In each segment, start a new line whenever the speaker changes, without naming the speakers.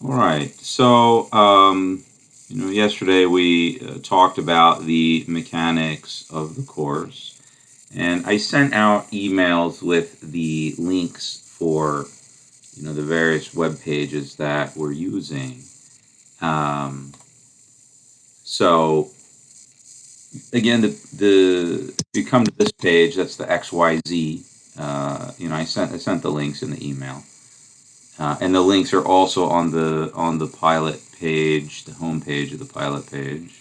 All right. So, yesterday we talked about the mechanics of the course, and I sent out emails with the links for, the various web pages that we're using. Um, so, again, if you come to this page, that's the XYZ. I sent the links in the email. And the links are also on the pilot page, the home page of the pilot page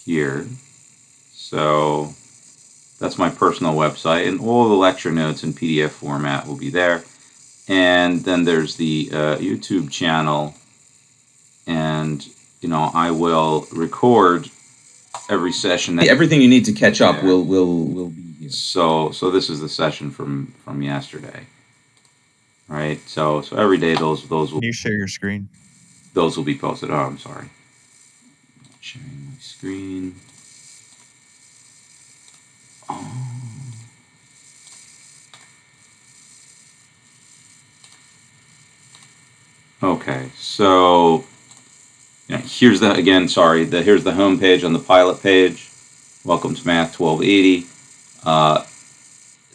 here. So that's my personal website, and all the lecture notes in PDF format will be there. And then there's the YouTube channel, and I will record every session.
Everything you need to catch up will be here.
So this is the session from yesterday. Right, so every day those will.
Can you share your screen?
Those will be posted. Oh, I'm sorry. Not sharing my screen. Oh. Okay, so here's here's the home page on the pilot page. Welcome to Math 1280.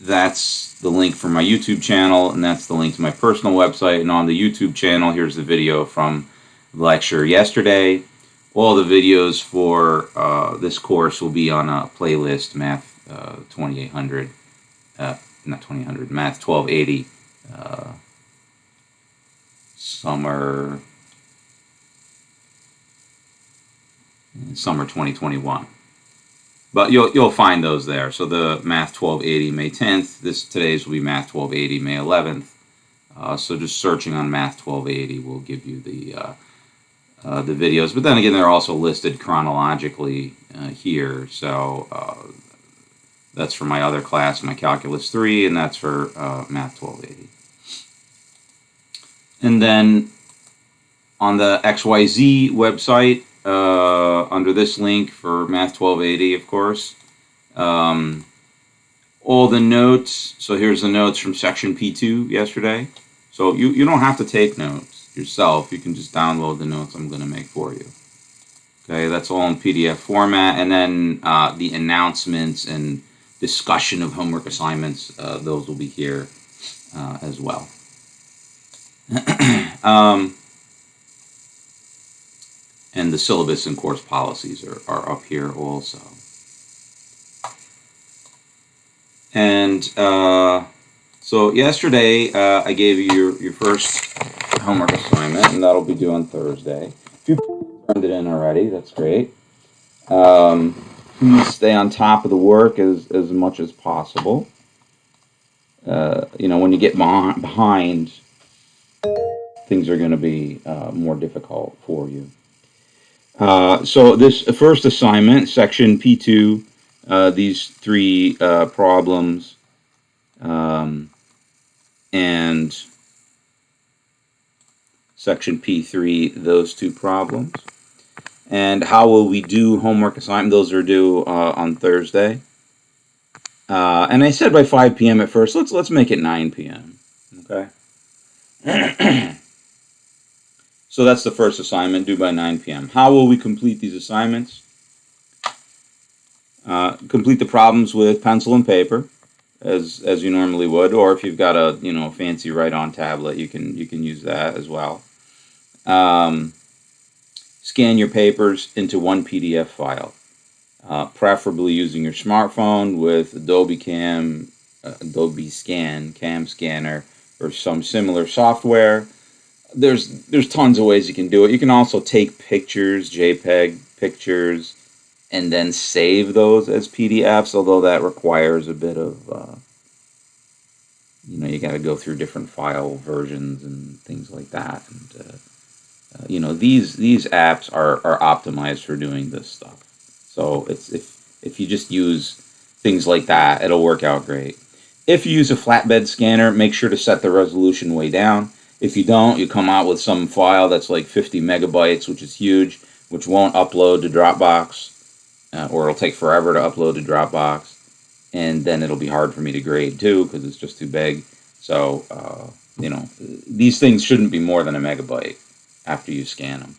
That's the link for my YouTube channel, and that's the link to my personal website. And on the YouTube channel, here's the video from the lecture yesterday. All the videos for this course will be on a playlist, Math 2800, not 2800, Math 1280, summer 2021. But you'll find those there. So the Math 1280 May 10th. Today's will be Math 1280 May 11th. So just searching on Math 1280 will give you the videos. But then again, they're also listed chronologically here. So that's for my other class, my Calculus 3, and that's for Math 1280. And then on the XYZ website, under this link for Math 1280, of course, all the notes. So here's the notes from section P2 yesterday. So you don't have to take notes yourself. You can just download the notes I'm going to make for you. Okay, that's all in PDF format. And then the announcements and discussion of homework assignments, those will be here as well. And the syllabus and course policies are up here also. And so yesterday I gave you your first homework assignment, and that'll be due on Thursday. If you turned it in already, that's great. Please stay on top of the work as much as possible. When you get behind, things are going to be more difficult for you. So this first assignment, section P2, these three problems, and section P3, those two problems. And how will we do homework assignment? Those are due on Thursday. And I said by 5 p.m. at first. Let's make it 9 p.m. Okay. So that's the first assignment, due by 9 p.m. How will we complete these assignments? Complete the problems with pencil and paper, as you normally would, or if you've got a fancy write-on tablet, you can use that as well. Scan your papers into one PDF file, preferably using your smartphone with Adobe Scan, Cam Scanner, or some similar software. There's tons of ways you can do it. You can also take pictures, JPEG pictures, and then save those as PDFs, although that requires a bit of, you got to go through different file versions and things like that. And, these apps are optimized for doing this stuff. So if you just use things like that, it'll work out great. If you use a flatbed scanner, make sure to set the resolution way down. If you don't, you come out with some file that's like 50 megabytes, which is huge, which won't upload to Dropbox, or it'll take forever to upload to Dropbox, and then it'll be hard for me to grade too because it's just too big. So these things shouldn't be more than a megabyte after you scan them.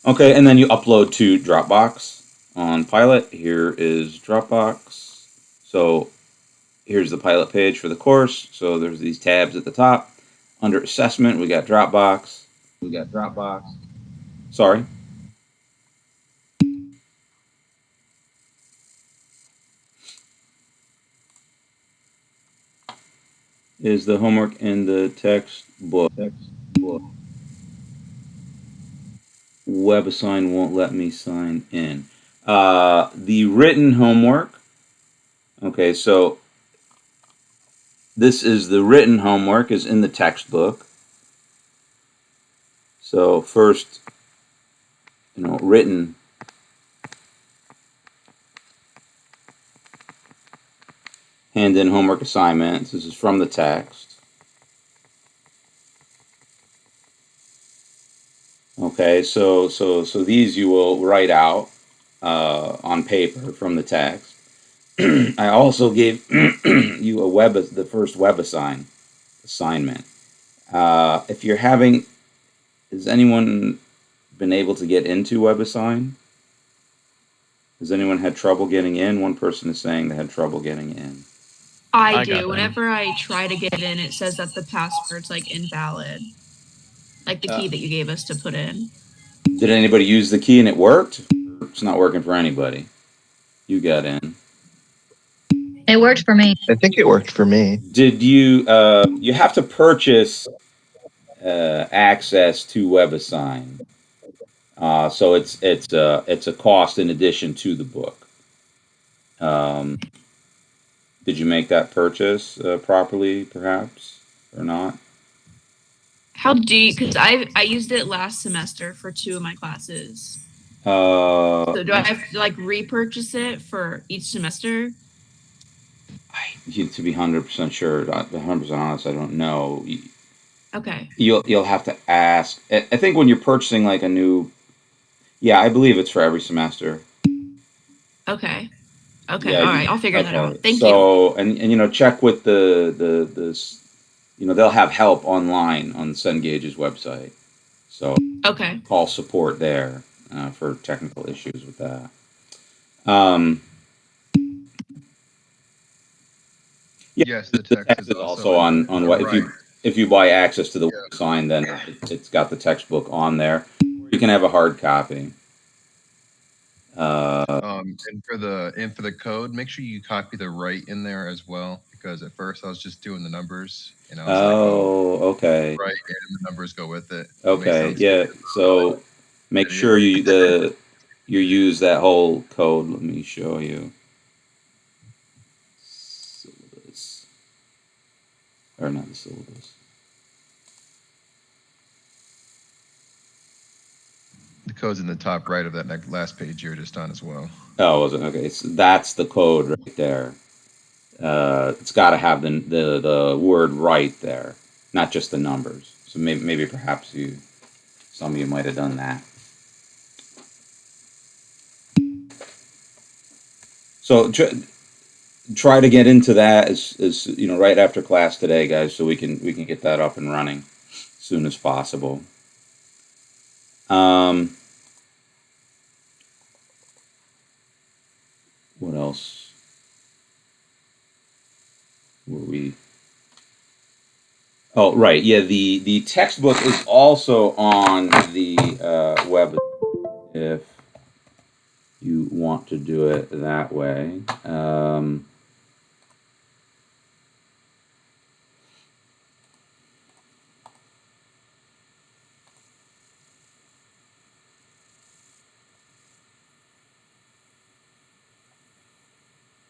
Okay, and then you upload to Dropbox on Pilot. Here is Dropbox. So here's the Pilot page for the course. So there's these tabs at the top. Under Assessment, we got Dropbox. Sorry. Is the homework in the textbook. WebAssign won't let me sign in. The written homework. Okay, so this is the written homework is in the textbook. So first, written. Hand in homework assignments. This is from the text. Okay, so these you will write out on paper from the text. I also gave you the first web assignment. If you're having, has anyone been able to get into WebAssign? Has anyone had trouble getting in? One person is saying they had trouble getting in.
I do. Whenever I try to get in, it says that the password's like invalid. Like the key that you gave us to put in.
Did anybody use the key and it worked? It's not working for anybody. You got in.
It worked for me.
I think it worked for me.
Did you? You have to purchase access to WebAssign, so it's a cost in addition to the book. Did you make that purchase properly, perhaps, or not?
How do you? Because I used it last semester for 2 of my classes. So do I have to like repurchase it for each semester?
To be 100% sure, 100% honest, I don't know.
Okay.
You'll have to ask. I think when you're purchasing like a new, yeah, I believe it's for every semester.
Okay. Okay.
Yeah,
All right. I'll figure that
okay.
out. Thank you.
So, and check with the they'll have help online on Cengage's website. So
Okay.
call support there for technical issues with that.
Yes, the text
is also on what if you buy access to the website, then it's got the textbook on there. You can have a hard copy.
And for the code, make sure you copy the right in there as well, because at first I was just doing the numbers, and I was
okay.
right, and the numbers go with it.
Okay, yeah. So make sure you use that whole code. Let me show you. Syllabus, or not the syllabus.
The code's in the top right of that last page you're just on as well.
Oh, was it? Okay, so that's the code right there. It's got to have the word right there, not just the numbers. So maybe perhaps some of you might have done that. So try to get into that as right after class today, guys, so we can get that up and running as soon as possible. What else were we? Oh, right. Yeah, the textbook is also on the web if you want to do it that way.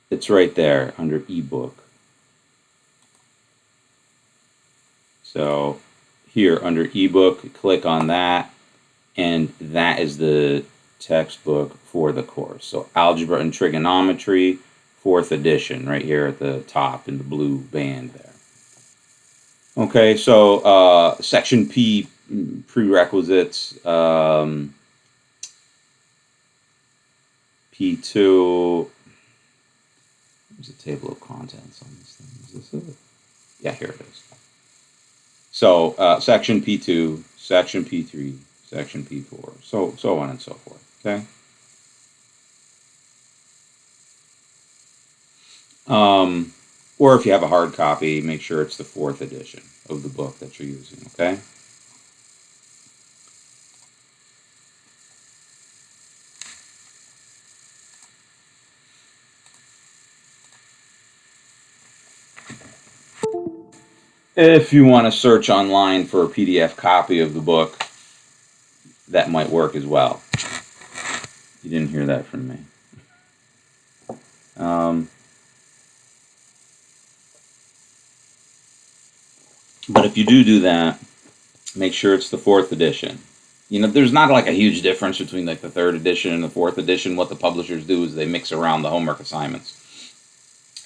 It's right there under ebook. So here under ebook, click on that, and that is the textbook for the course. So Algebra and Trigonometry, 4th edition, right here at the top in the blue band there. Okay, so section P, prerequisites, P2, there's a table of contents on this thing. Is this it? Yeah, here it is. So section P2, section P3, section P4, so on and so forth. Okay. Or if you have a hard copy, make sure it's the 4th edition of the book that you're using. Okay. If you want to search online for a PDF copy of the book, that might work as well. You didn't hear that from me. But if you do that, make sure it's the 4th edition. You know, there's not like a huge difference between like the 3rd edition and the 4th edition. What the publishers do is they mix around the homework assignments,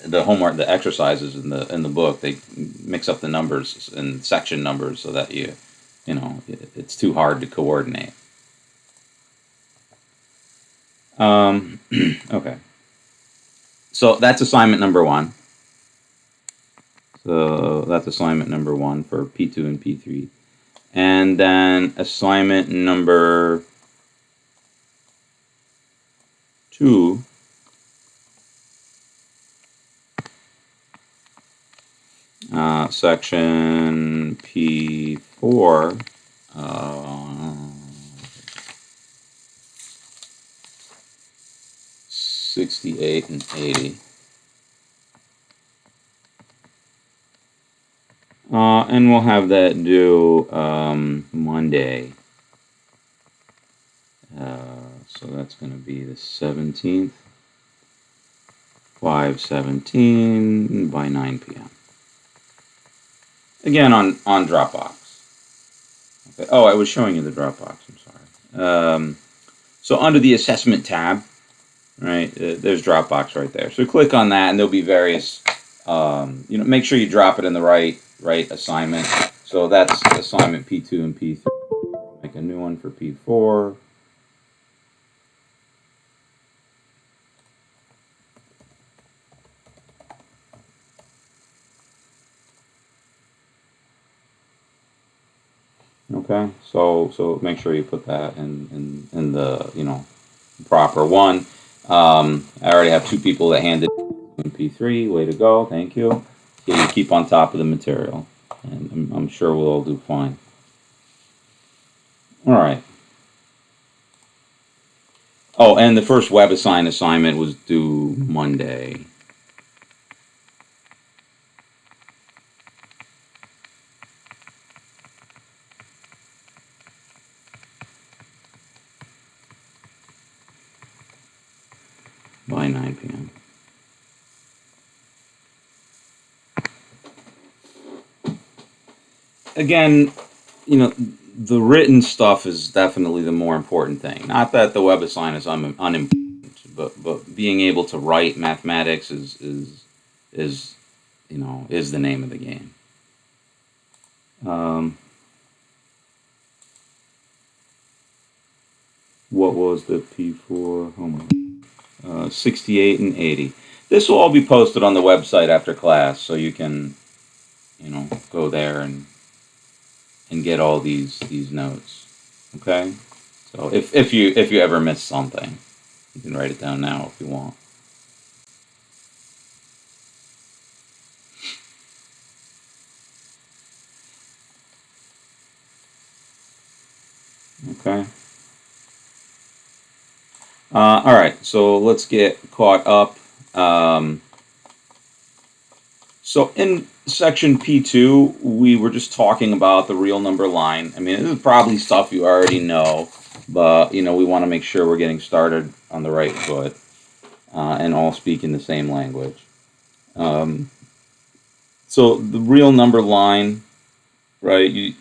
the exercises in the book. They mix up the numbers and section numbers so that it's too hard to coordinate. Okay. So that's assignment number 1. So that's assignment number 1 for P2 and P3. And then assignment number 2. Section P4. 68 and 80. And we'll have that due Monday. So that's going to be the 17th, 5/17 by 9 p.m. Again on Dropbox. Okay. Oh, I was showing you the Dropbox. I'm sorry. So under the assessment tab, right, there's Dropbox right there. So click on that, and there'll be various. Make sure you drop it in the right assignment. So that's assignment P2 and P3. Make a new one for P4. Okay, so make sure you put that in the proper one. I already have 2 people that handed in P3. Way to go, thank you. You keep on top of the material, and I'm sure we'll all do fine. All right. Oh, and the first WebAssign assignment was due Monday. By 9 p.m. Again, the written stuff is definitely the more important thing. Not that the WebAssign is unimportant, but being able to write mathematics is the name of the game. What was the P4 homework? 68 and 80. This will all be posted on the website after class, so you can, go there and get all these notes. Okay. So if you ever miss something, you can write it down now if you want. Okay. All right, so let's get caught up. So in section P2, we were just talking about the real number line. I mean, this is probably stuff you already know, but we want to make sure we're getting started on the right foot and all speaking the same language. So the real number line, right?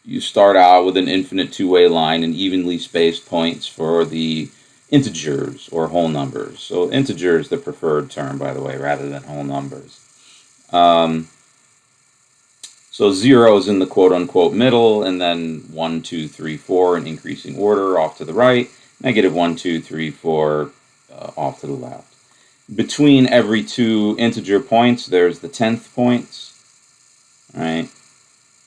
You start out with an infinite two-way line and evenly spaced points for the integers or whole numbers. So integer is the preferred term, by the way, rather than whole numbers. So 0 is in the quote-unquote middle, and then 1, 2, 3, 4 in increasing order off to the right, negative 1, 2, 3, 4 off to the left. Between every 2 integer points, there's the 10th points. right?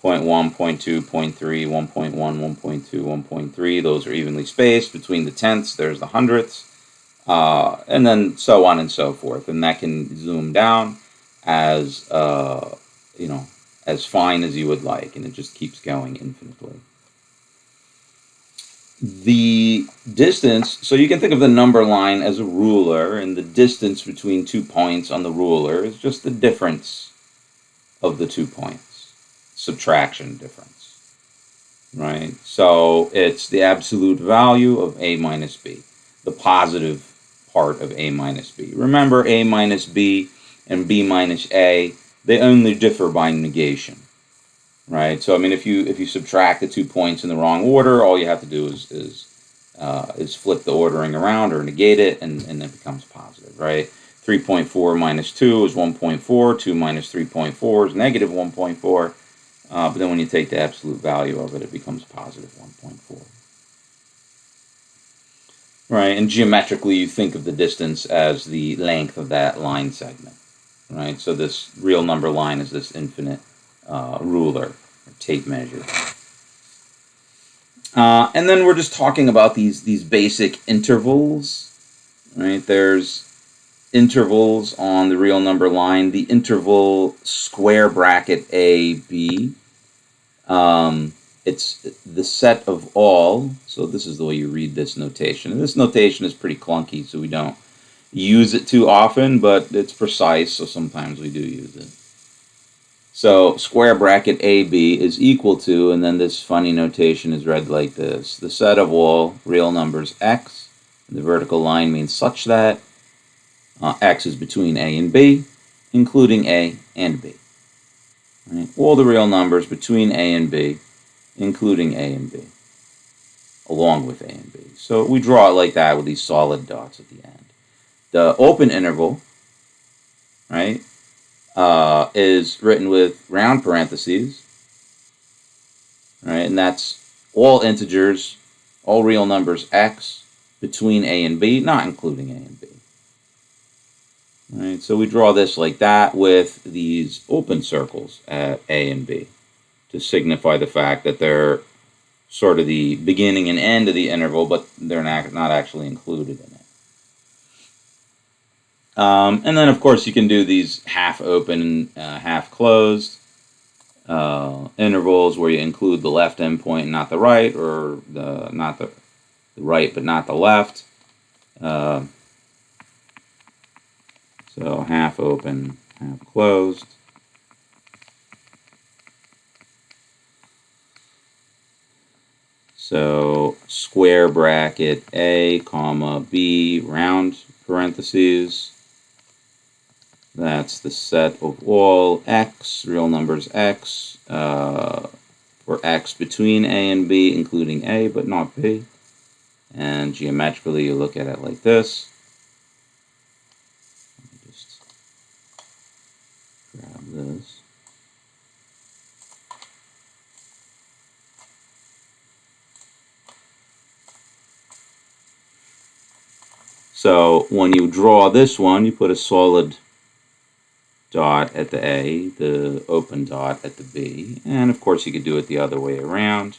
0.1, 0.2, 0.3, 1.1, 1.2, 1.3. Those are evenly spaced between the tenths. There's the hundredths. And then so on and so forth. And that can zoom down as, as fine as you would like. And it just keeps going infinitely. The distance, so you can think of the number line as a ruler, and the distance between 2 points on the ruler is just the difference of the 2 points, subtraction difference, right? So it's the absolute value of a minus b, the positive part of a minus b. Remember, a minus b and b minus a, they only differ by negation. Right, so I mean, if you subtract the 2 points in the wrong order, all you have to do is flip the ordering around or negate it, and it becomes positive. Right, 3.4 minus 2 is 1.4. 2 minus 3.4 is negative 1.4. But then when you take the absolute value of it, it becomes positive 1.4. Right, and geometrically, you think of the distance as the length of that line segment. Right, so this real number line is this infinite ruler or tape measure. And then we're just talking about these basic intervals, right? There's intervals on the real number line. The interval square bracket A, B. It's the set of all. So this is the way you read this notation. And this notation is pretty clunky, so we don't use it too often, but it's precise, so sometimes we do use it. So square bracket AB is equal to, and then this funny notation is read like this: the set of all real numbers x, and the vertical line means such that x is between a and b, including a and b. Right? All the real numbers between a and b, including a and b, along with a and b. So we draw it like that with these solid dots at the end. The open interval, right, is written with round parentheses, right, and that's all integers, all real numbers x between a and b, not including a and b. Right, so we draw this like that with these open circles at a and b to signify the fact that they're sort of the beginning and end of the interval, but they're not actually included in it. And then, of course, you can do these half open, half closed intervals where you include the left endpoint and not the right, or not the right but not the left. So half open, half closed. So square bracket A, comma B, round parentheses. That's the set of all x, real numbers x, for x between a and b, including a but not b. And geometrically, you look at it like this. Let me just grab this. So when you draw this one, you put a solid dot at the A, the open dot at the B, and of course you could do it the other way around.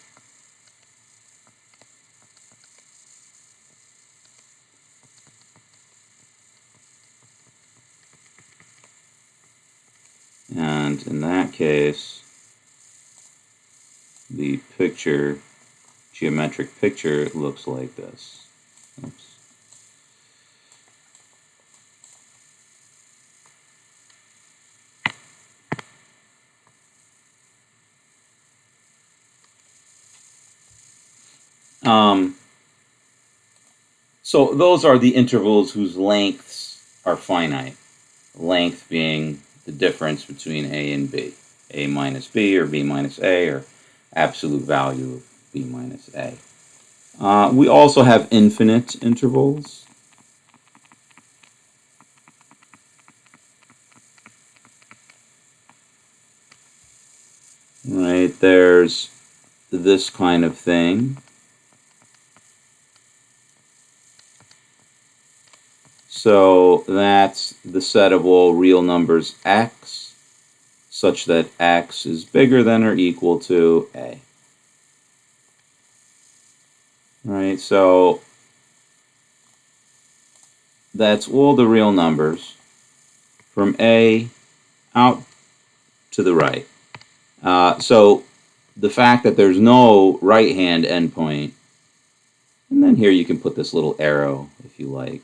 And in that case, the picture, geometric picture, looks like this. Oops. So those are the intervals whose lengths are finite. Length being the difference between a and b. A minus b or b minus a, or absolute value of b minus a. We also have infinite intervals. Right, there's this kind of thing. So that's the set of all real numbers x. such that x is bigger than or equal to a. Right, so that's all the real numbers from a out to the right. So the fact that there's no right-hand endpoint, and then here you can put this little arrow if you like.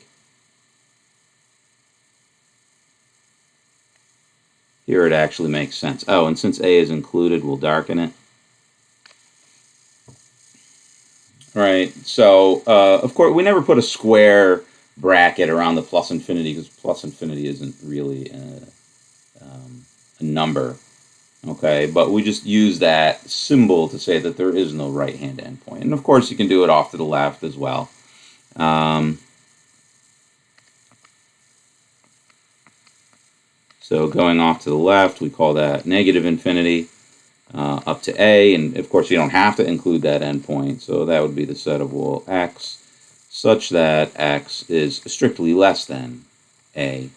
Here it actually makes sense. Oh, and since a is included, we'll darken it. Right, so of course we never put a square bracket around the plus infinity because plus infinity isn't really a number. Okay, but we just use that symbol to say that there is no right-hand endpoint. And of course you can do it off to the left as well. So going off to the left, we call that negative infinity up to a, and of course you don't have to include that endpoint, so that would be the set of all x such that x is strictly less than a.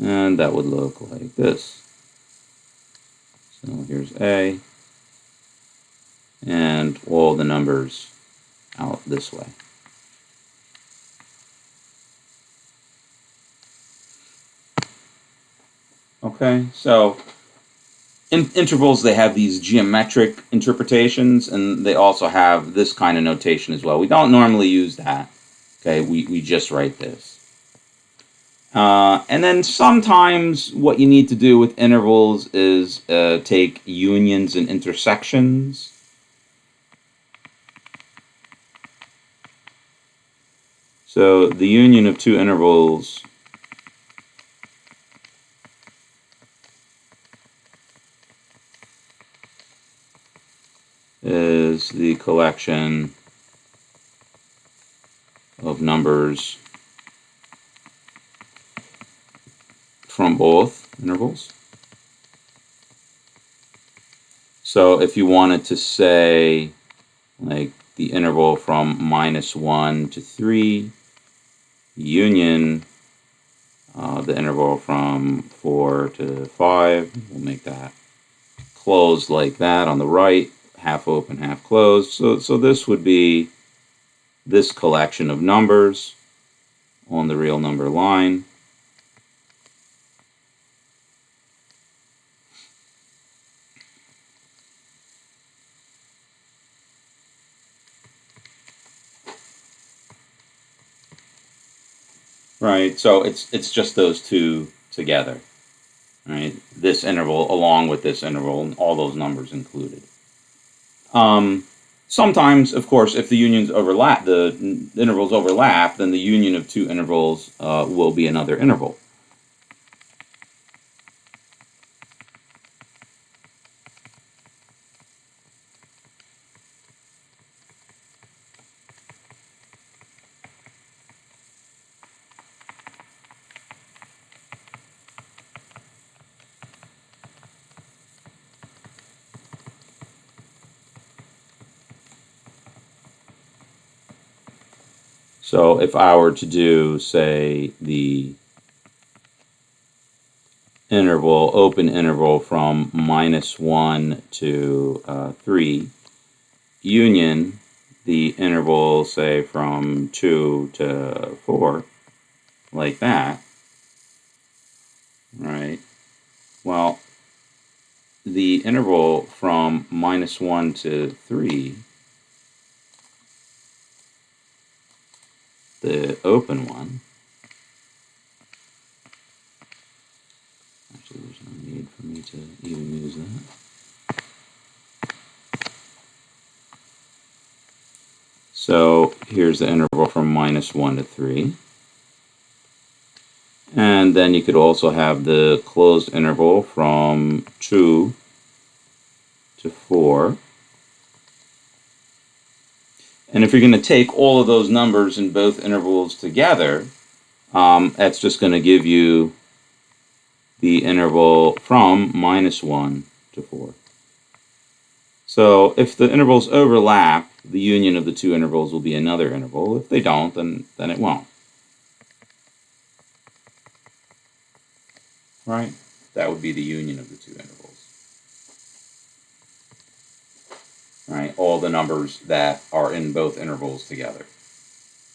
And that would look like this. So here's a, and all the numbers out this way. Okay, so in intervals, they have these geometric interpretations, and they also have this kind of notation as well. We don't normally use that. Okay, we just write this. And then sometimes what you need to do with intervals is take unions and intersections. So the union of two intervals is the collection of numbers from both intervals. So if you wanted to say, like, the interval from -1 to 3, union the interval from 4 to 5, we'll make that closed like that on the right, half open, half closed. So this would be this collection of numbers on the real number line. Right, so it's just those two together, right? This interval along with this interval and all those numbers included. Sometimes, of course, if the unions overlap, the intervals overlap, then the union of two intervals will be another interval. So if I were to do, say, the interval, open interval from -1 to 3, union the interval, say, from 2 to 4, like that, right? Well, the interval from -1 to 3, the open one, actually there's no need for me to even use that. So here's the interval from -1 to 3. And then you could also have the closed interval from 2 to 4. And if you're going to take all of those numbers in both intervals together, that's just going to give you the interval from -1 to 4. So if the intervals overlap, the union of the two intervals will be another interval. If they don't, then it won't. right? That would be the union of the two intervals, right? All the numbers that are in both intervals together.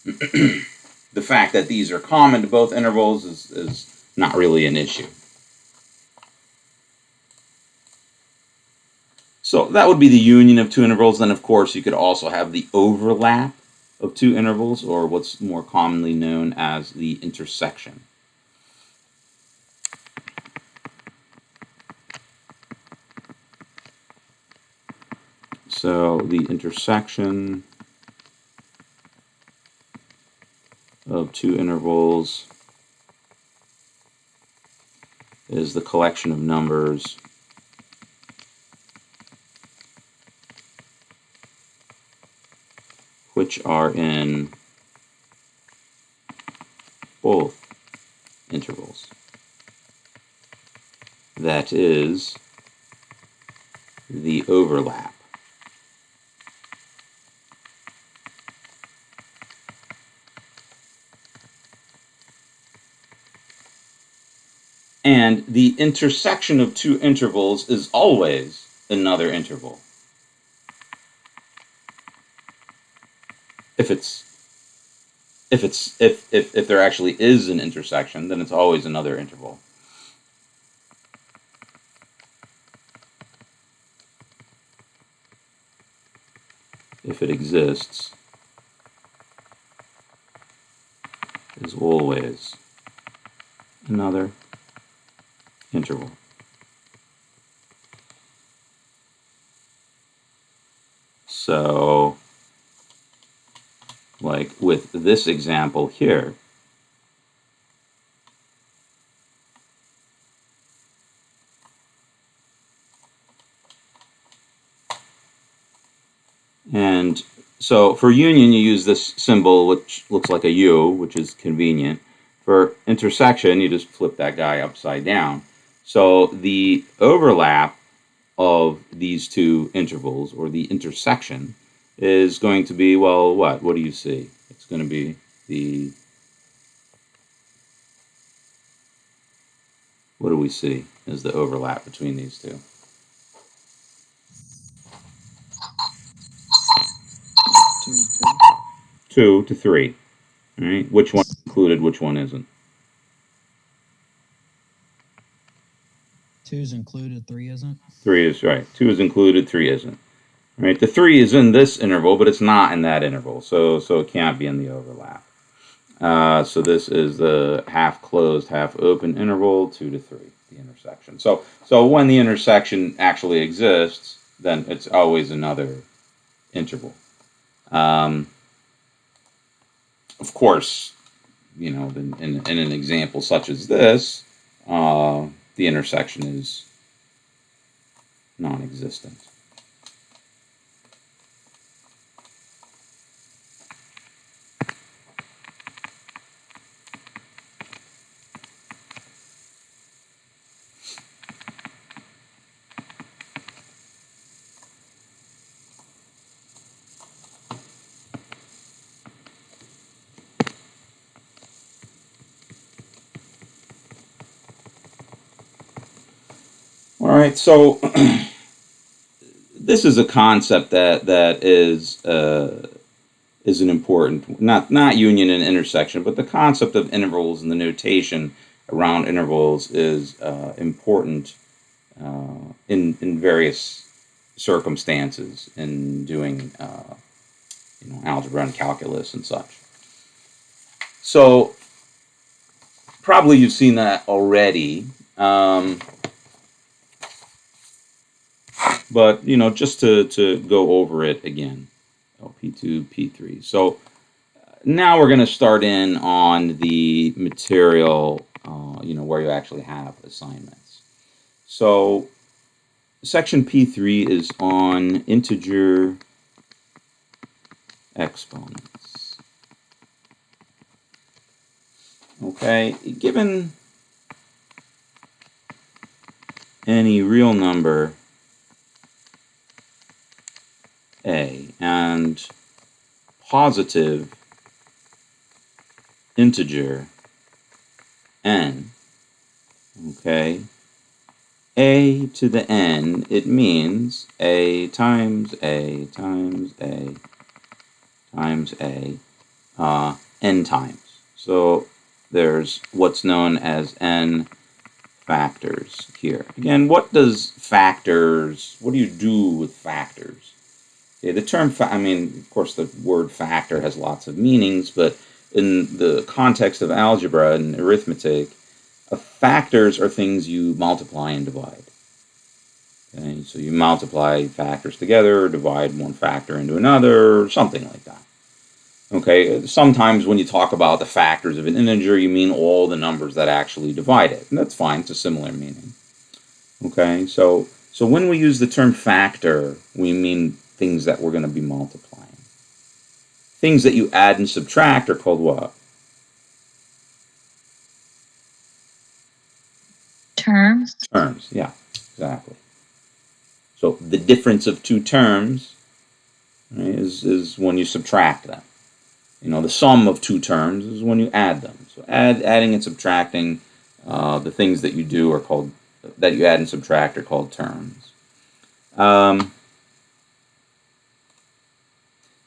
The fact that these are common to both intervals is not really an issue. So that would be the union of two intervals. Then, of course, you could also have the overlap of two intervals, or what's more commonly known as the intersection. So the intersection of two intervals is the collection of numbers which are in both intervals. That is the overlap. And the intersection of two intervals is always another interval. If there actually is an intersection, then it's always another interval. If it exists, is always another interval. So, like with this example here, and so for union you use this symbol which looks like a U, which is convenient. For intersection you just flip that guy upside down. So the overlap of these two intervals, or the intersection, is going to be, well, what do you see? It's going to be what do we see as the overlap between these two? 2 to 3. All right. Which one is included, which one isn't?
2 is included, 3 isn't.
3 is right. 2 is included, 3 isn't. Right. The 3 is in this interval, but it's not in that interval, so it can't be in the overlap. So this is the half closed, half open interval, 2 to 3, the intersection. So when the intersection actually exists, then it's always another interval. Of course, you know, in an example such as this, the intersection is non-existent. All right, so this is a concept that is an important, not union and intersection, but the concept of intervals and the notation around intervals is important in various circumstances in doing algebra and calculus and such. So probably you've seen that already. But, just to go over it again, P2, P3. So now we're going to start in on the material, where you actually have assignments. So section P3 is on integer exponents. Okay, given any real number A and positive integer n, Okay. A to the n, it means a times a times a times a n times. So there's what's known as n factors here. Again, what do you do with factors? Okay, the term, of course, the word factor has lots of meanings, but in the context of algebra and arithmetic, factors are things you multiply and divide. Okay, so you multiply factors together, or divide one factor into another, or something like that. Okay, sometimes when you talk about the factors of an integer, you mean all the numbers that actually divide it, and that's fine. It's a similar meaning. Okay, so when we use the term factor, we mean things that we're going to be multiplying. Things that you add and subtract are called what?
Terms.
Terms, yeah, exactly. So the difference of two terms, right, is when you subtract them. The sum of two terms is when you add them. So adding and subtracting, the things that you do that you add and subtract are called terms.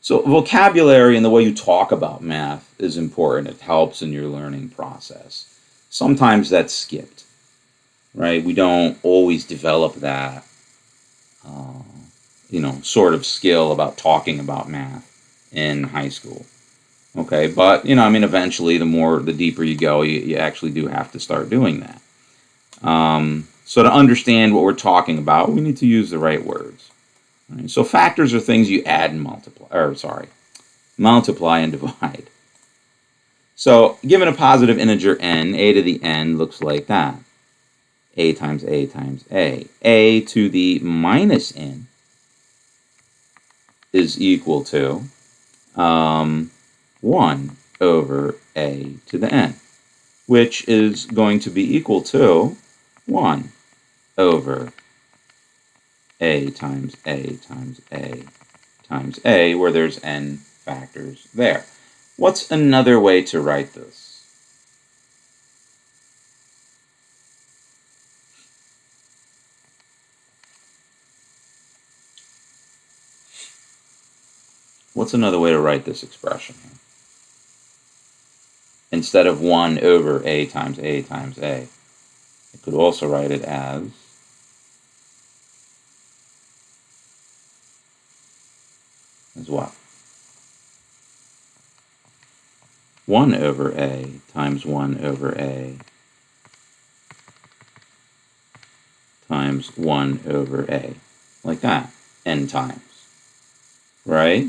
So vocabulary and the way you talk about math is important. It helps in your learning process. Sometimes that's skipped, right? We don't always develop that, sort of skill about talking about math in high school. Okay, but eventually, the deeper you go, you actually do have to start doing that. So to understand what we're talking about, we need to use the right words. Right? So factors are things you add and multiply and divide. So given a positive integer n, a to the n looks like that. A times a times a. A to the minus n is equal to 1 over a to the n, which is going to be equal to 1 over a times a times a times a, where there's n factors there. What's another way to write this? What's another way to write this expression? Instead of 1 over a times a times a, I could also write it as what? 1 over a times 1 over a times 1 over a, like that, n times, right?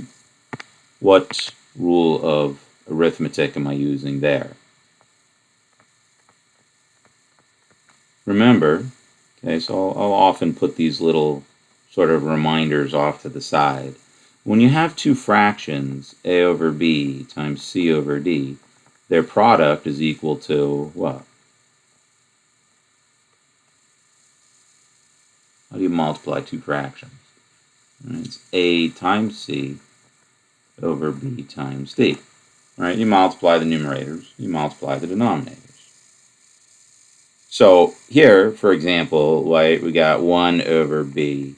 What rule of arithmetic am I using there? Remember, okay, so I'll often put these little sort of reminders off to the side. When you have two fractions, a over b times c over d, their product is equal to what? How do you multiply two fractions? It's a times c over b times d. Right? You multiply the numerators, you multiply the denominators. So here, for example, right, we got 1 over b,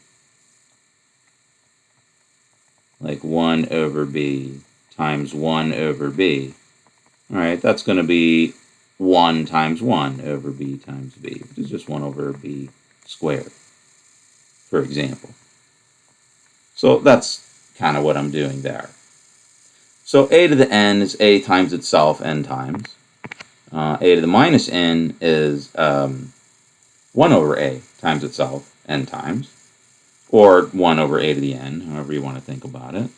like 1 over b times 1 over b. All right, that's going to be 1 times 1 over b times b, which is just 1 over b squared, for example. So that's kind of what I'm doing there. So a to the n is a times itself n times. A to the minus n is 1 over a times itself n times, or 1 over a to the n, however you want to think about it.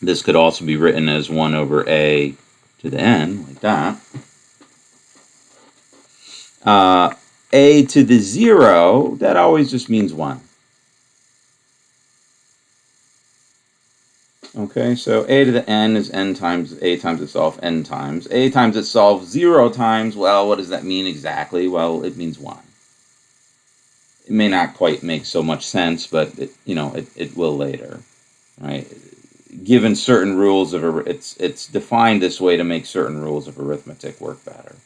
This could also be written as 1 over a to the n, like that. A to the 0, that always just means 1. Okay, so a to the n is n times a times itself n times. A times itself 0 times, well, what does that mean exactly? Well, it means 1. It may not quite make so much sense, but it will later, right? Given certain rules of it's defined this way to make certain rules of arithmetic work better.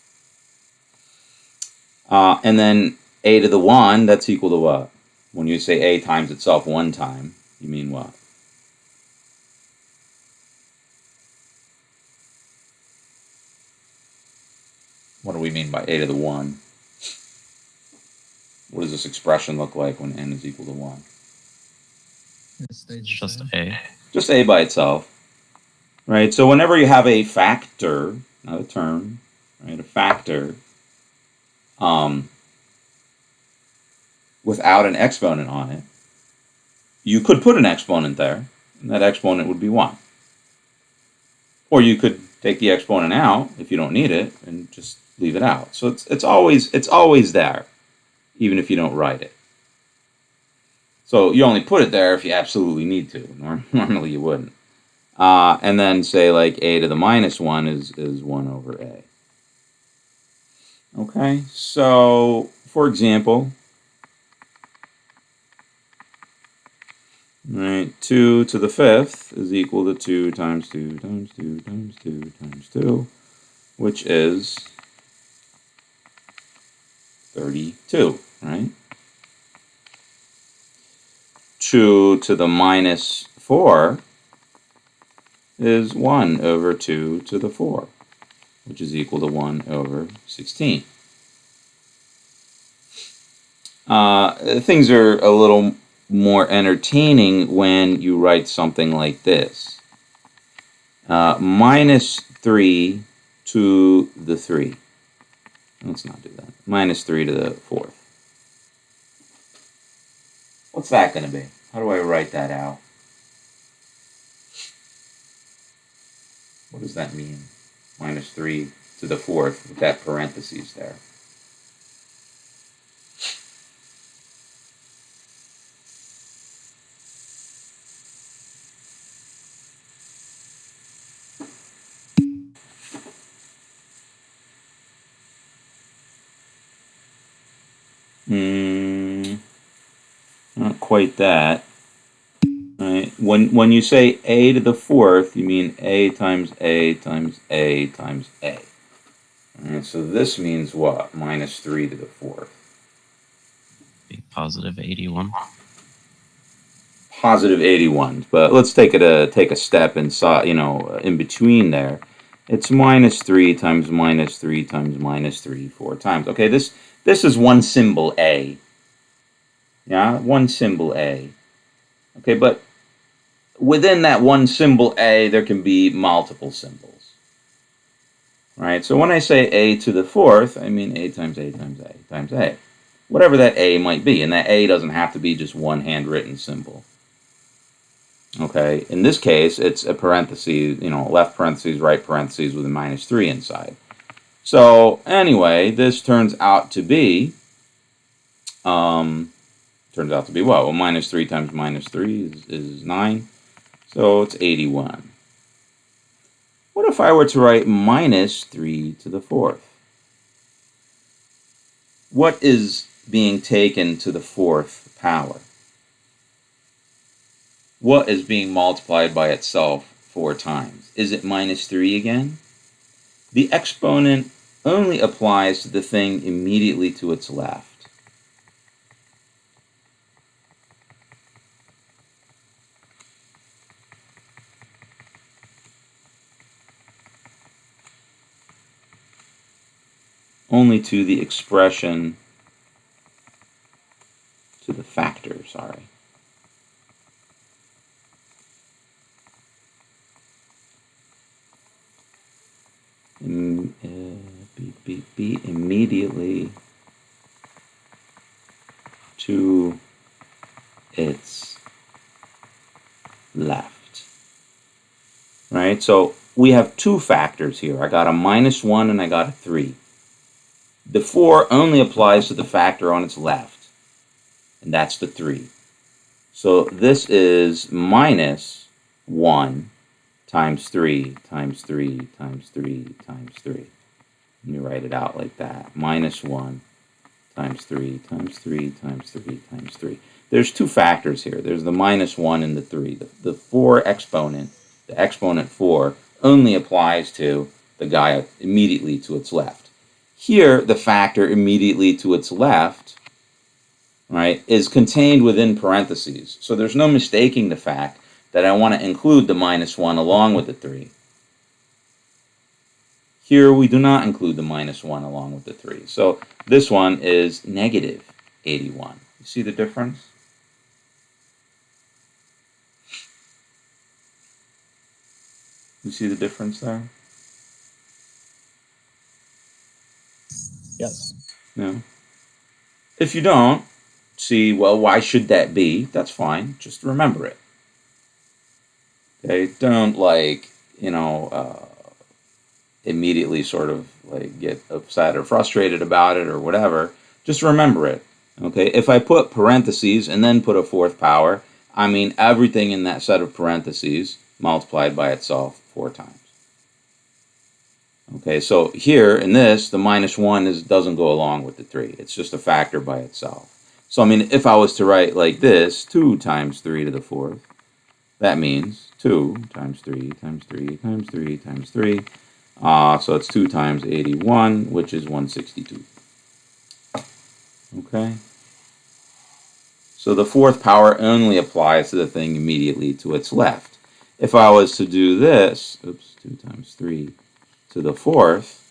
And then a to the 1, that's equal to what? When you say a times itself one time, you mean what? What do we mean by a to the 1? What does this expression look like when n is equal to 1?
It's just A.
Just a by itself. Right? So whenever you have a factor, not a term, right? A factor, without an exponent on it, you could put an exponent there, and that exponent would be 1. Or you could take the exponent out if you don't need it and just leave it out. So it's always there, even if you don't write it. So you only put it there if you absolutely need to. Normally you wouldn't. And then say like a to the minus 1 is 1 over a. Okay, so for example, right, 2 to the 5th is equal to 2 times 2 times 2 times 2 times 2, which is 32, right? 2 to the minus 4 is 1 over 2 to the 4, which is equal to 1 over 16. Things are a little more entertaining when you write something like this. Minus 3 to the 3. Let's not do that. Minus 3 to the 4th. What's that going to be? How do I write that out? What does that mean? Minus 3 to the 4th with that parentheses there. Not quite that. Right. When you say a to the 4th, you mean a times a times a times a. Alright, so this means what? Minus 3 to the 4th.
Be positive 81.
Positive 81. But let's take a step inside, in between there. It's minus 3 times minus 3 times minus 3 4 times. Okay, this is one symbol a. Yeah, one symbol a. Okay, but within that one symbol a, there can be multiple symbols. Right? So when I say a to the 4th, I mean a times a times a times a. Whatever that a might be. And that a doesn't have to be just one handwritten symbol. Okay, in this case, it's a parenthesis, left parentheses, right parentheses with a minus 3 inside. So anyway, this turns out to be what? Well, minus 3 times minus 3 is 9. So it's 81. What if I were to write minus 3 to the 4th? What is being taken to the 4th power? What is being multiplied by itself 4 times? Is it minus 3 again? The exponent only applies to the thing immediately to its left. Only to the expression, to the factor, sorry. Immediately to its left. Right? So we have two factors here. I got a minus 1 and I got a 3. The 4 only applies to the factor on its left, and that's the 3. So this is minus 1 times 3 times 3 times 3 times 3. Let me write it out like that. Minus 1 times 3 times 3 times 3 times 3. There's two factors here. There's the minus 1 and the 3. The 4 exponent, the exponent 4, only applies to the guy immediately to its left. Here, the factor immediately to its left, right, is contained within parentheses. So there's no mistaking the fact that I want to include the -1 along with the 3. Here, we do not include the -1 along with the 3. So this one is negative 81. You see the difference? You see the difference there?
Yes.
No. If you don't see, well, why should that be? That's fine. Just remember it. Okay, don't immediately sort of like get upset or frustrated about it or whatever. Just remember it. Okay, if I put parentheses and then put a fourth power, I mean everything in that set of parentheses multiplied by itself 4 times. Okay, so here in this, the -1 doesn't go along with the 3. It's just a factor by itself. So I mean, if I was to write like this, 2 times 3 to the 4th, that means 2 times 3 times 3 times 3 times 3. So it's 2 times 81, which is 162. Okay? So the fourth power only applies to the thing immediately to its left. If I was to do this, 2 times 3 to the 4th,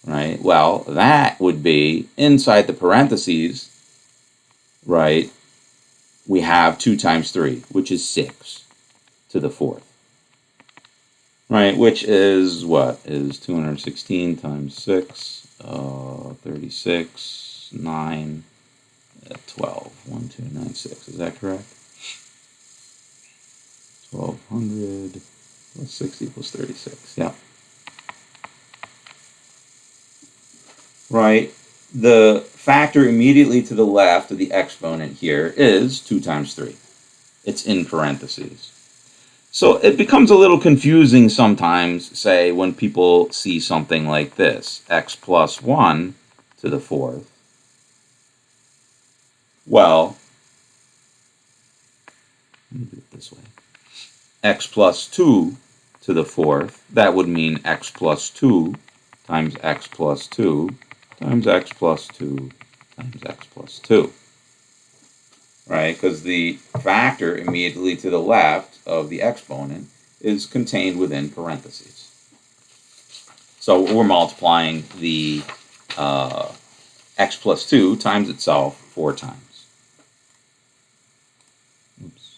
right? Well, that would be inside the parentheses, right? We have 2 times 3, which is 6 to the 4th. Right, which is what? Is 216 times 6, 36, 9, 12, 1296. Is that correct? 1200 plus 6 equals 36. Yeah. Right. The factor immediately to the left of the exponent here is 2 times 3. It's in parentheses. So it becomes a little confusing sometimes, say, when people see something like this, x plus 1 to the 4th. Well, let me do it this way. X plus 2 to the 4th, that would mean x plus 2 times x plus 2 times x plus 2 times x plus 2. Right, because the factor immediately to the left of the exponent is contained within parentheses. So we're multiplying the x plus 2 times itself 4 times. Oops.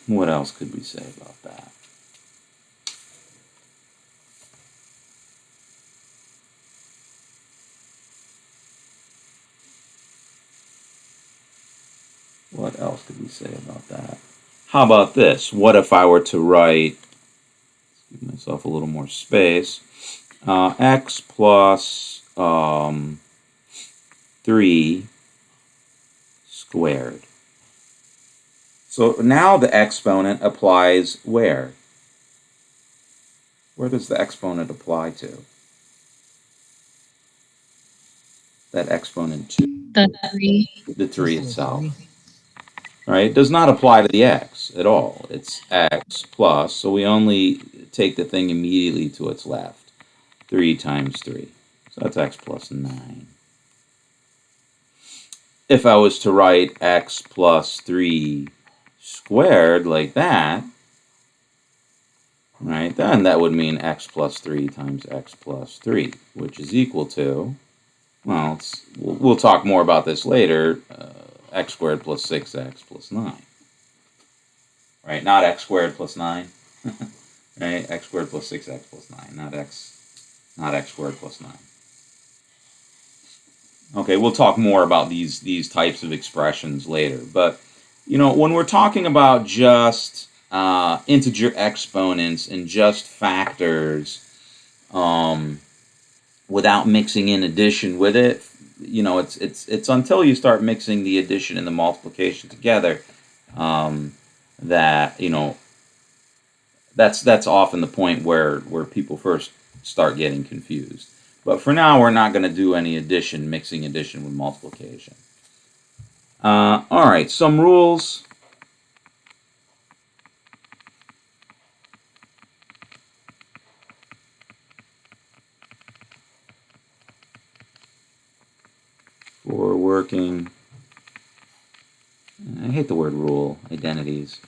What else could we say about that? What else could we say about that? How about this? What if I were to write, give myself a little more space, x plus 3 squared. So now the exponent applies where? Where does the exponent apply to? That exponent to
The 3.
the 3 itself. Right? It does not apply to the x at all. It's x plus, so we only take the thing immediately to its left. 3 times 3. So that's x plus 9. If I was to write x plus 3 squared like that, right, then that would mean x plus 3 times x plus 3, which is equal to, well, we'll talk more about this later, x squared plus 6x plus 9. Right, not x squared plus 9. Right, x squared plus 6x plus 9, not x squared plus 9. Okay, we'll talk more about these types of expressions later, but when we're talking about just integer exponents and just factors, without mixing in addition with it, it's until you start mixing the addition and the multiplication together that that's often the point where people first start getting confused. But for now, we're not going to do any addition, mixing addition with multiplication. All right, some rules. For working, I hate the word rule, identities,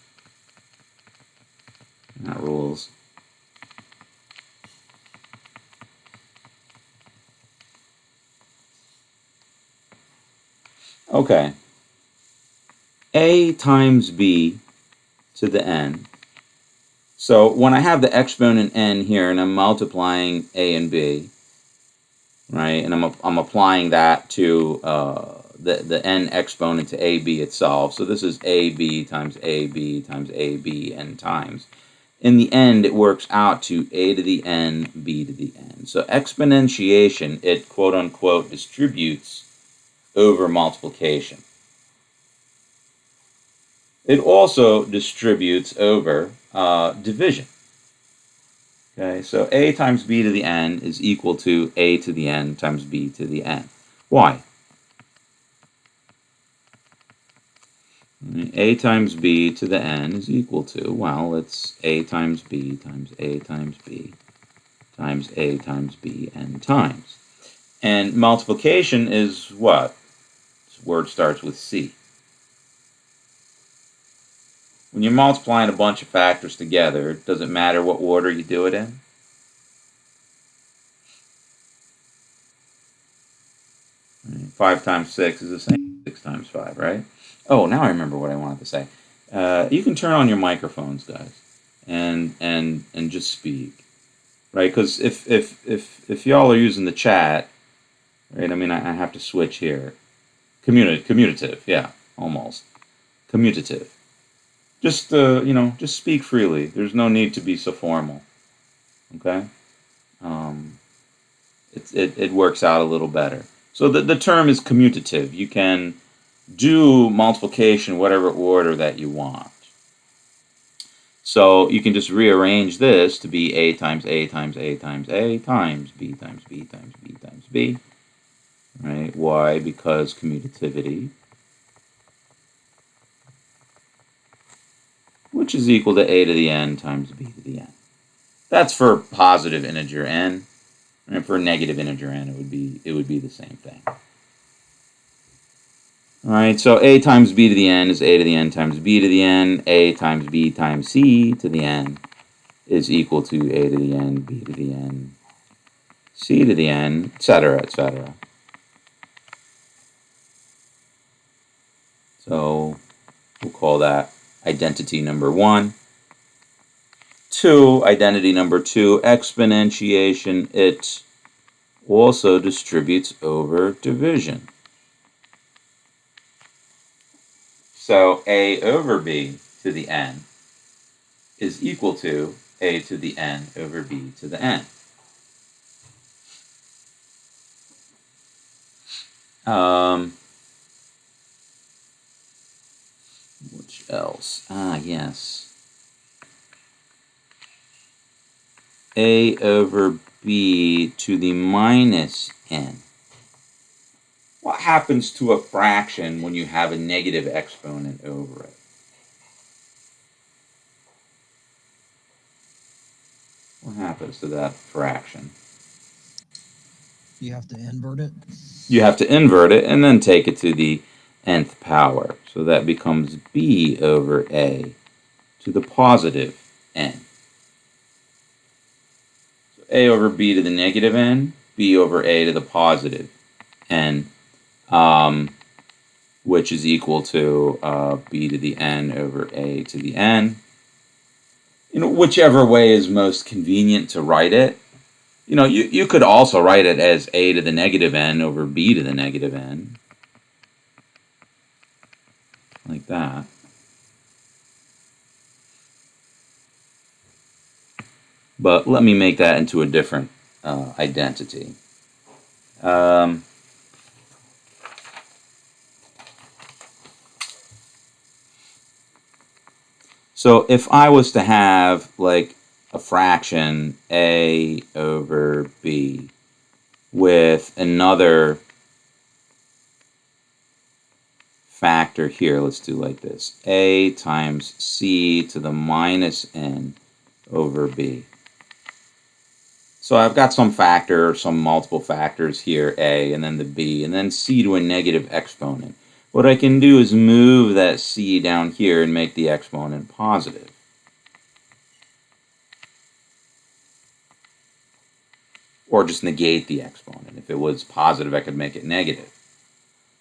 not rules. Okay. A times b to the n. So when I have the exponent n here and I'm multiplying a and b, right, and I'm applying that to the n exponent to ab itself. So this is ab times ab times ab n times. In the end, it works out to a to the n, b to the n. So exponentiation, it quote-unquote distributes over multiplication. It also distributes over division. Okay, so a times b to the n is equal to a to the n times b to the n. Why? A times b to the n is equal to, well, it's a times b times a times b times a times b n times. And multiplication is what? This word starts with C. When you're multiplying a bunch of factors together, does it matter what order you do it in? Right. 5 times 6 is the same as 6 times 5, right? Oh, now I remember what I wanted to say. You can turn on your microphones, guys, and just speak, right? Because if y'all are using the chat, right? I mean, I have to switch here. Commutative, yeah, almost commutative. Just just speak freely. There's no need to be so formal. Okay, it works out a little better. So the term is commutative. You can do multiplication whatever order that you want. So you can just rearrange this to be a times a times a times a times b times b times b times b. Right? Why? Because commutativity, which is equal to a to the n times b to the n. That's for positive integer n. And for negative integer n, it would be the same thing. All right, so a times b to the n is a to the n times b to the n. A times b times c to the n is equal to a to the n, b to the n, c to the n, etc., etc. So we'll call that identity number 1. 2, identity number 2, exponentiation. It also distributes over division. So a over b to the n is equal to a to the n over b to the n. Which else? Yes. A over b to the minus n. What happens to a fraction when you have a negative exponent over it? What happens to that fraction?
You have to invert it.
You have to invert it and then take it to the nth power. So that becomes b over a to the positive n. So a over b to the negative n, b over a to the positive n, which is equal to b to the n over a to the n. Whichever way is most convenient to write it. You could also write it as a to the negative n over b to the negative n. Like that. But let me make that into a different identity. So if I was to have like a fraction a over b with another factor here. Let's do like this. A times C to the minus n over B. So I've got some factor, some multiple factors here, A, and then the B, and then C to a negative exponent. What I can do is move that C down here and make the exponent positive. Or just negate the exponent. If it was positive, I could make it negative.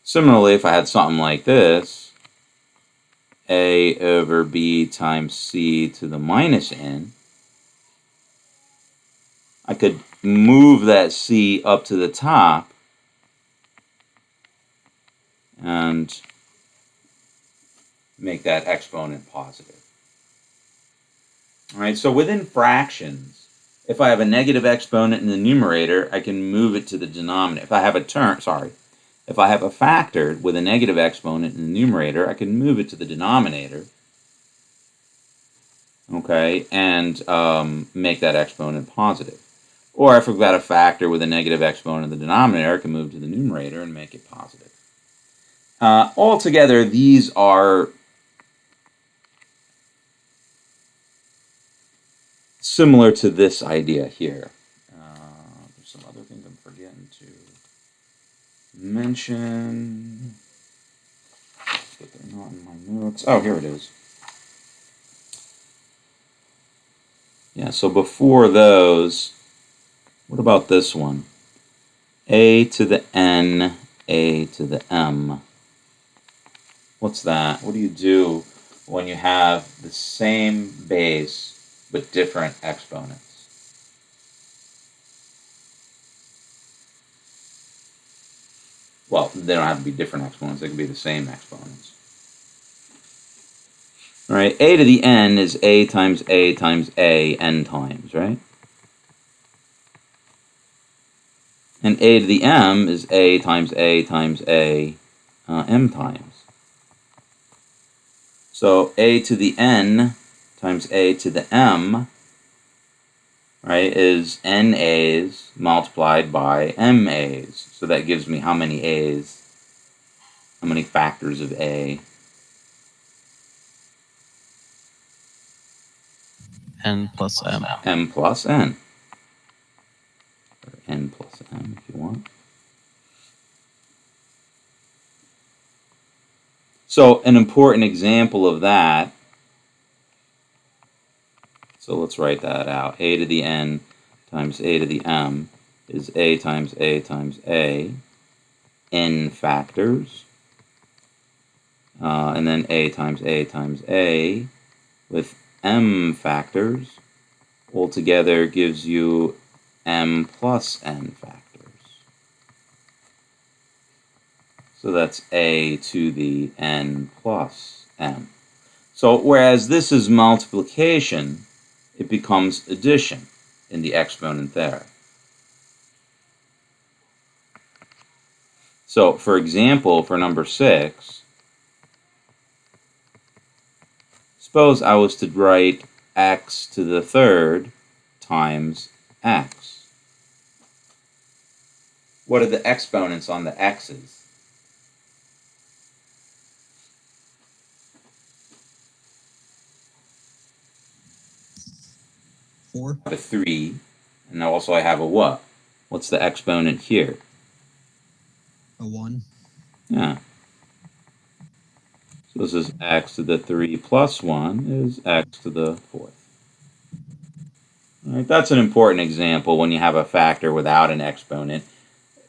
Similarly, if I had something like this, A over B times C to the minus n, I could move that C up to the top and make that exponent positive. All right, so within fractions, if I have a negative exponent in the numerator, I can move it to the denominator. If I have if I have a factor with a negative exponent in the numerator, I can move it to the denominator, okay, and make that exponent positive. Or if I've got a factor with a negative exponent in the denominator, I can move to the numerator and make it positive. Altogether, these are similar to this idea here. There's some other things I'm forgetting to mention, but they're not in my notes. Oh, here it is. Yeah, so before those, what about this one? A to the n, A to the m. What's that? What do you do when you have the same base but different exponents? Well, they don't have to be different exponents. They can be the same exponents. All right, a to the n is a times a times a n times, right? And a to the m is a times a times a m times. So a to the n times a to the m, right, is n a's multiplied by m a's. So that gives me how many a's, how many factors of a?
N plus m.
M plus n. Or n plus m if you want. So an important example of that, so let's write that out. A to the n times a to the m is a times a times a, n factors, and then a times a with m factors, altogether gives you m plus n factors. So that's a to the n plus m. So whereas this is multiplication, it becomes addition in the exponent there. So for example, for number 6, suppose I was to write x to the third times x. What are the exponents on the x's?
4.
I have a 3, and also I have a what? What's the exponent here?
A 1.
Yeah. So this is x to the 3 plus 1 is x to the 4th. All right, that's an important example when you have a factor without an exponent.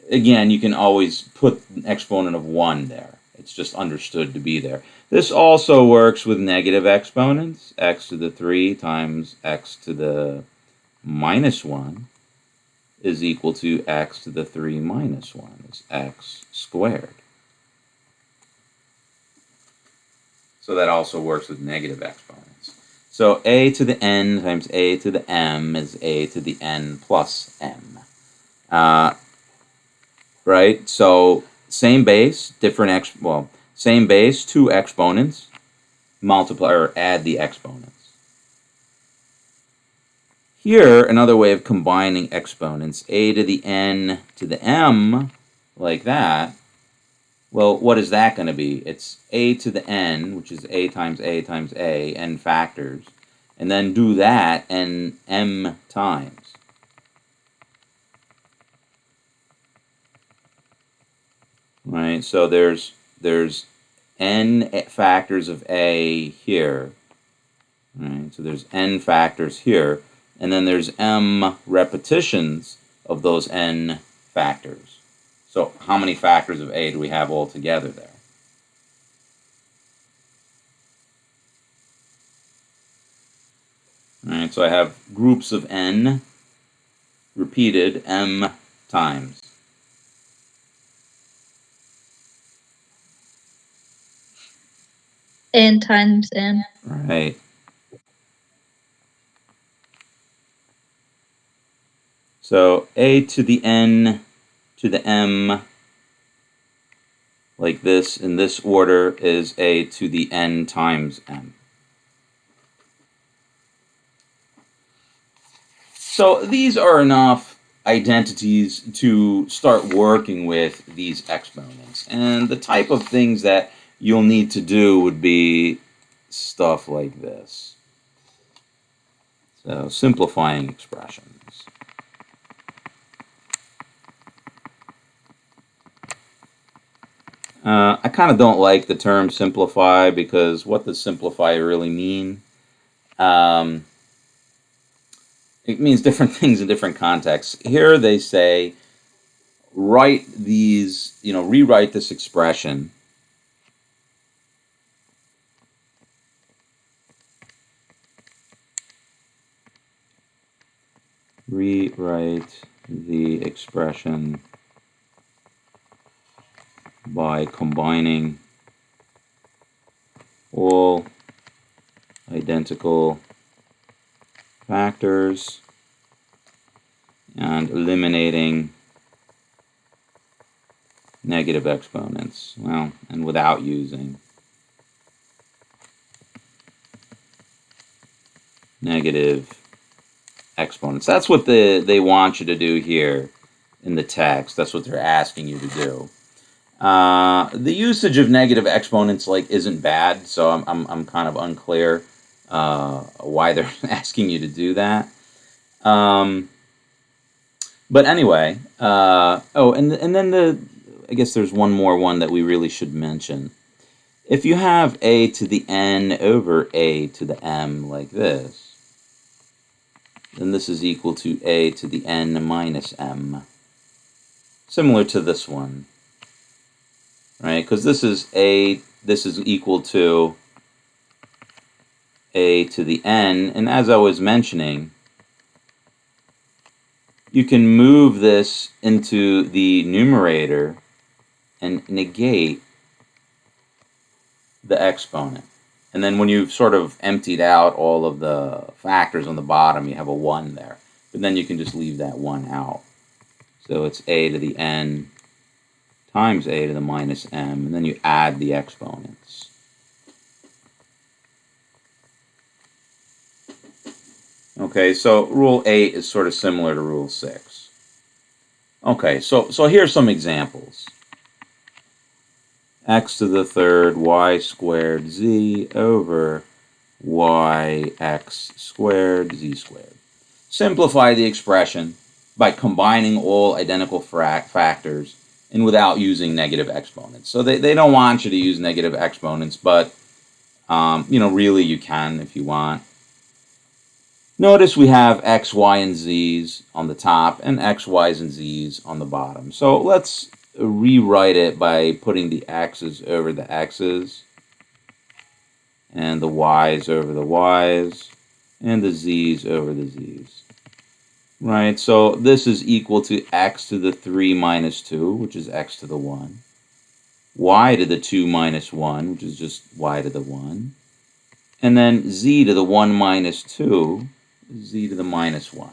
Again, you can always put an exponent of 1 there. It's just understood to be there. This also works with negative exponents. X to the 3 times x to the minus 1 is equal to x to the 3 minus 1 is x squared. So that also works with negative exponents. So a to the n times a to the m is a to the n plus m. Right? So same base, different same base, 2 exponents, multiply or add the exponents. Here, another way of combining exponents, a to the n to the m, like that. Well, what is that going to be? It's a to the n, which is a times a times a, n factors. And then do that n m times. Right, so there's n factors of a here. Right, so there's n factors here. And then there's m repetitions of those n factors. So how many factors of a do we have altogether there? All right, so I have groups of n repeated m times.
N times M.
Right. So a to the n to the m, like this, in this order, is a to the n times m. So these are enough identities to start working with these exponents. And the type of things that you'll need to do would be stuff like this. So simplifying expressions. I kind of don't like the term simplify because what does simplify really mean? It means different things in different contexts. Here they say, write these, rewrite this expression rewrite the expression by combining all identical factors and eliminating negative exponents. Well, and without using negative exponents. That's what they want you to do here in the text. That's what they're asking you to do. The usage of negative exponents isn't bad, so I'm kind of unclear why they're asking you to do that. But anyway, and then I guess there's one more one that we really should mention. If you have a to the n over a to the m like this, then this is equal to a to the n minus m. Similar to this one, right? Because this is equal to a to the n, and as I was mentioning, you can move this into the numerator and negate the exponent. And then when you've sort of emptied out all of the factors on the bottom, you have a 1 there. But then you can just leave that 1 out. So it's a to the n times a to the minus m, and then you add the exponents. Okay, so rule 8 is sort of similar to rule 6. Okay, so here's some examples. X to the third y squared z over yx squared z squared. Simplify the expression by combining all identical factors and without using negative exponents. So they don't want you to use negative exponents, but really you can if you want. Notice we have x, y, and z's on the top and x, y's, and z's on the bottom. So let's rewrite it by putting the x's over the x's and the y's over the y's and the z's over the z's. Right, so this is equal to x to the 3 minus 2, which is x to the 1. Y to the 2 minus 1, which is just y to the 1. And then z to the 1 minus 2, z to the minus 1.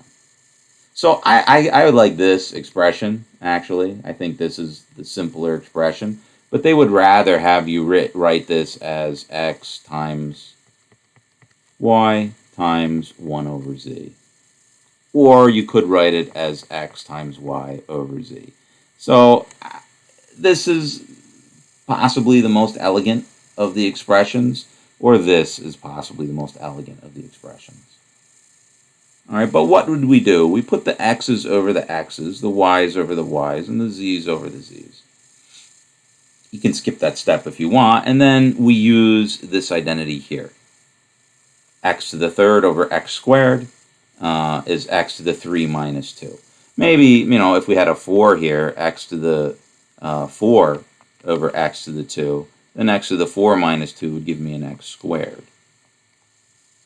So I would like this expression, actually. I think this is the simpler expression. But they would rather have you write this as x times y times 1 over z. or you could write it as x times y over z. So this is possibly the most elegant of the expressions, or this is possibly the most elegant of the expressions. All right, but what would we do? We put the x's over the x's, the y's over the y's, and the z's over the z's. You can skip that step if you want, and then we use this identity here. X to the third over x squared is x to the 3 minus 2. Maybe, if we had a 4 here, x to the 4 over x to the 2, then x to the 4 minus 2 would give me an x squared.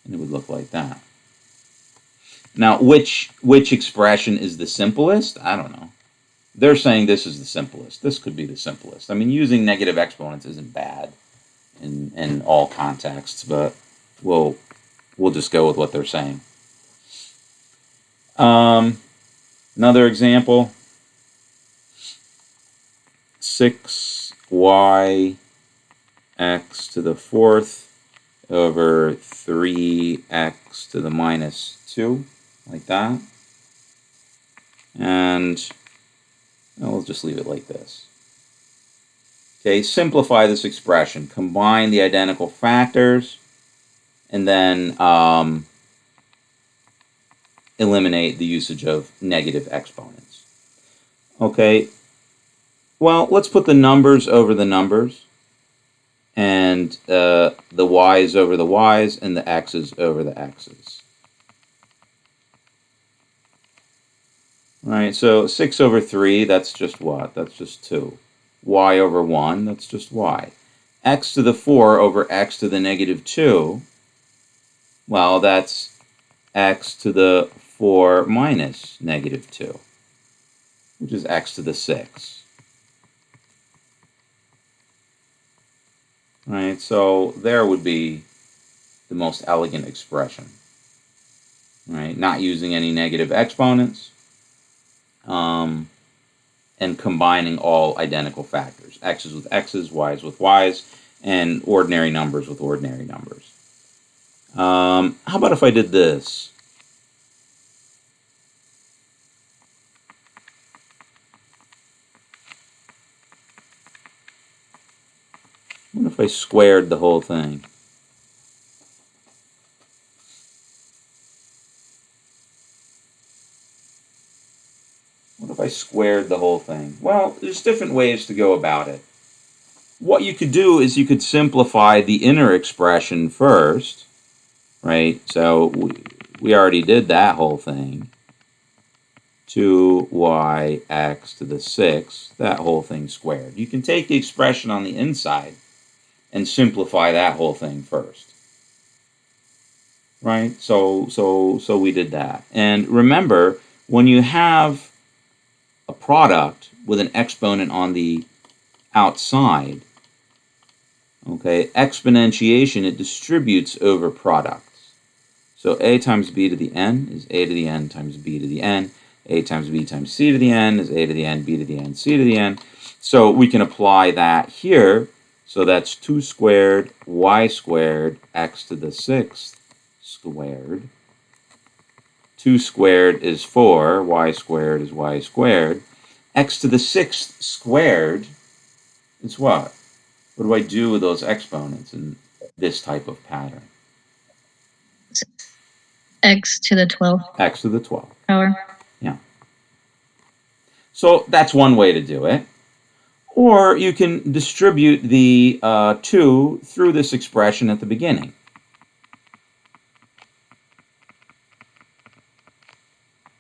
And it would look like that. Now, which expression is the simplest? I don't know. They're saying this is the simplest. This could be the simplest. I mean, using negative exponents isn't bad in all contexts, but we'll just go with what they're saying. Another example, 6y x to the 4th over 3x to the minus 2, like that. And we'll just leave it like this. Okay, simplify this expression. Combine the identical factors, and then eliminate the usage of negative exponents. Okay, well, let's put the numbers over the numbers, and the y's over the y's, and the x's over the x's. All right, so 6 over 3, that's just what? That's just 2. Y over 1, that's just y. X to the 4 over x to the negative 2, well, that's x to the 4 minus negative 2, which is x to the 6. All right, so there would be the most elegant expression. All right, not using any negative exponents. And combining all identical factors, x's with x's, y's with y's, and ordinary numbers with ordinary numbers. How about if I did this? What if I squared the whole thing? What if I squared the whole thing? Well, there's different ways to go about it. What you could do is you could simplify the inner expression first, right? So we already did that whole thing. 2yx to the 6, that whole thing squared. You can take the expression on the inside and simplify that whole thing first. Right? So we did that. And remember, when you have a product with an exponent on the outside, okay, exponentiation, it distributes over products. So a times b to the n is a to the n times b to the n. A times b times c to the n is a to the n, b to the n, c to the n. So we can apply that here. So that's 2 squared y squared x to the 6th squared. 2 squared is 4, y squared is y squared. X to the 6th squared is what? What do I do with those exponents in this type of pattern?
X to the 12th
X to the 12th.
power.
Yeah. So that's one way to do it. Or you can distribute the 2 through this expression at the beginning.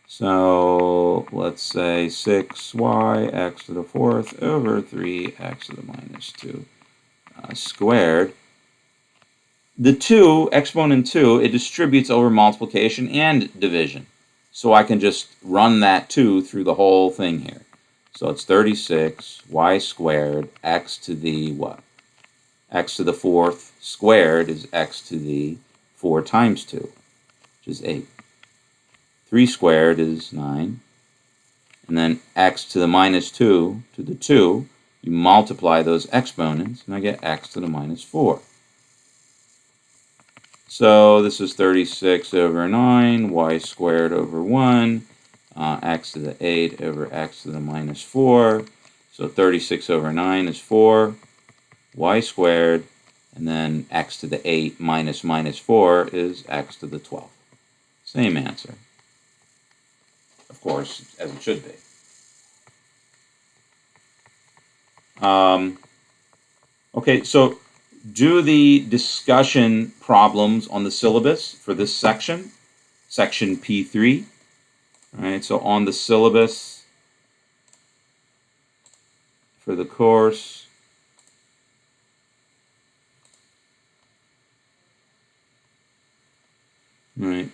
So let's say 6y x to the 4th over 3x to the minus 2 squared. The 2, exponent 2, it distributes over multiplication and division. So I can just run that 2 through the whole thing here. So it's 36 y squared x to the what? X to the 4th squared is x to the 4 times 2, which is 8. 3 squared is 9. And then x to the minus 2 to the 2, you multiply those exponents, and I get x to the minus 4. So this is 36 over 9, y squared over 1, x to the 8 over x to the minus 4. So 36 over 9 is 4, y squared, and then x to the 8 minus minus 4 is x to the 12. Same answer. Of course, as it should be. Okay, so do the discussion problems on the syllabus for this section, section P3. All right, so on the syllabus for the course, all right,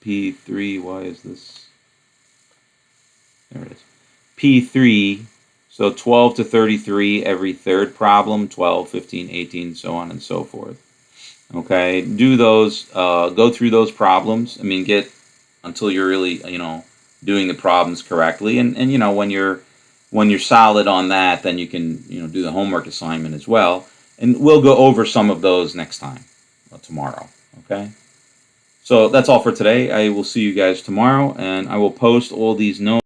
P3, why is this? There it is. P3, so 12 to 33, every third problem, 12, 15, 18, so on and so forth. Okay, do those, go through those problems. I mean, get until you're really, doing the problems correctly. And when you're solid on that, then you can, do the homework assignment as well. And we'll go over some of those next time, tomorrow. Okay. So that's all for today. I will see you guys tomorrow, and I will post all these notes.